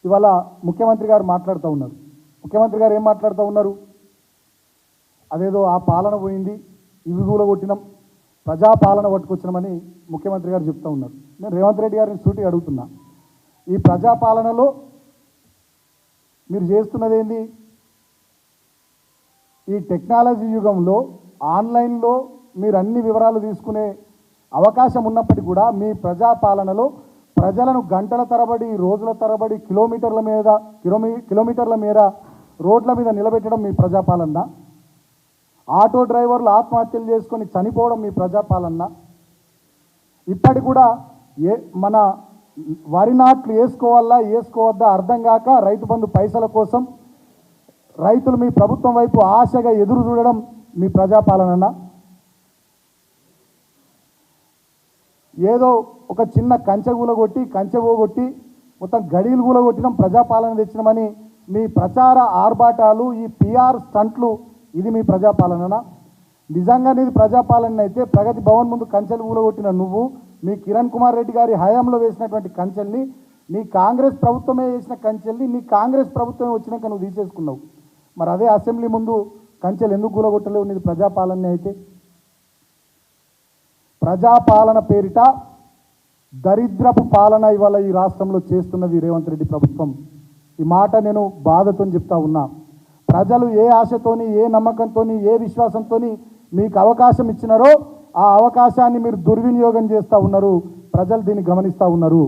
ఇవాళ ముఖ్యమంత్రి గారు మాట్లాడుతూ ఉన్నారు. ముఖ్యమంత్రి గారు ఏం మాట్లాడుతూ ఉన్నారు? అదేదో ఆ పాలన పోయింది, ఇవి కూలగొట్టినాం, ప్రజాపాలన పట్టుకొచ్చినామని ముఖ్యమంత్రి గారు చెప్తూ ఉన్నారు. నేను రేవంత్ రెడ్డి గారిని సూటిగా అడుగుతున్నా, ఈ ప్రజాపాలనలో మీరు చేస్తున్నది ఏంది? ఈ టెక్నాలజీ యుగంలో ఆన్లైన్లో మీరు అన్ని వివరాలు తీసుకునే అవకాశం ఉన్నప్పటికీ కూడా మీ ప్రజాపాలనలో ప్రజలను గంటల తరబడి, రోజుల తరబడి, కిలోమీటర్ల మేర రోడ్ల మీద నిలబెట్టడం మీ ప్రజాపాలన? ఆటో డ్రైవర్లు ఆత్మహత్యలు చేసుకొని చనిపోవడం మీ ప్రజాపాలన? ఇప్పటికి కూడా మన వరి నాట్లు వేసుకోవద్దా అర్థం కాక రైతు బంధు పైసల కోసం రైతులు మీ ప్రభుత్వం వైపు ఆశగా ఎదురు చూడడం మీ ప్రజాపాలన? ఏదో ఒక చిన్న కంచె పోగొట్టి మొత్తం గడీలు కూలగొట్టినాం, ప్రజాపాలన తెచ్చినామని మీ ప్రచార ఆర్భాటాలు, ఈ పిఆర్ స్టంట్లు, ఇది మీ ప్రజాపాలన? నిజంగా నీది ప్రజాపాలన అయితే ప్రగతి భవన్ ముందు కంచెలు కూలగొట్టిన నువ్వు, మీ కిరణ్ కుమార్ రెడ్డి గారి హయాంలో వేసినటువంటి కంచెల్ని, నీ కాంగ్రెస్ ప్రభుత్వమే వేసిన కంచెల్ని నీ కాంగ్రెస్ ప్రభుత్వమే వచ్చినాక నువ్వు తీసేసుకున్నావు. మరి అదే అసెంబ్లీ ముందు కంచెలు ఎందుకు కూలగొట్టలేవు? నీది ప్రజాపాలన అయితే. ప్రజాపాలన పేరిట దరిద్రపు పాలన ఇవాళ ఈ రాష్ట్రంలో చేస్తున్నది రేవంత్ రెడ్డి ప్రభుత్వం. ఈ మాట నేను బాధతో చెప్తా ఉన్నా. ప్రజలు ఏ ఆశతోని, ఏ నమ్మకంతోని, ఏ విశ్వాసంతోని మీకు అవకాశం ఇచ్చినారో ఆ అవకాశాన్ని మీరు దుర్వినియోగం చేస్తూ ఉన్నారు. ప్రజలు దీన్ని గమనిస్తూ ఉన్నారు.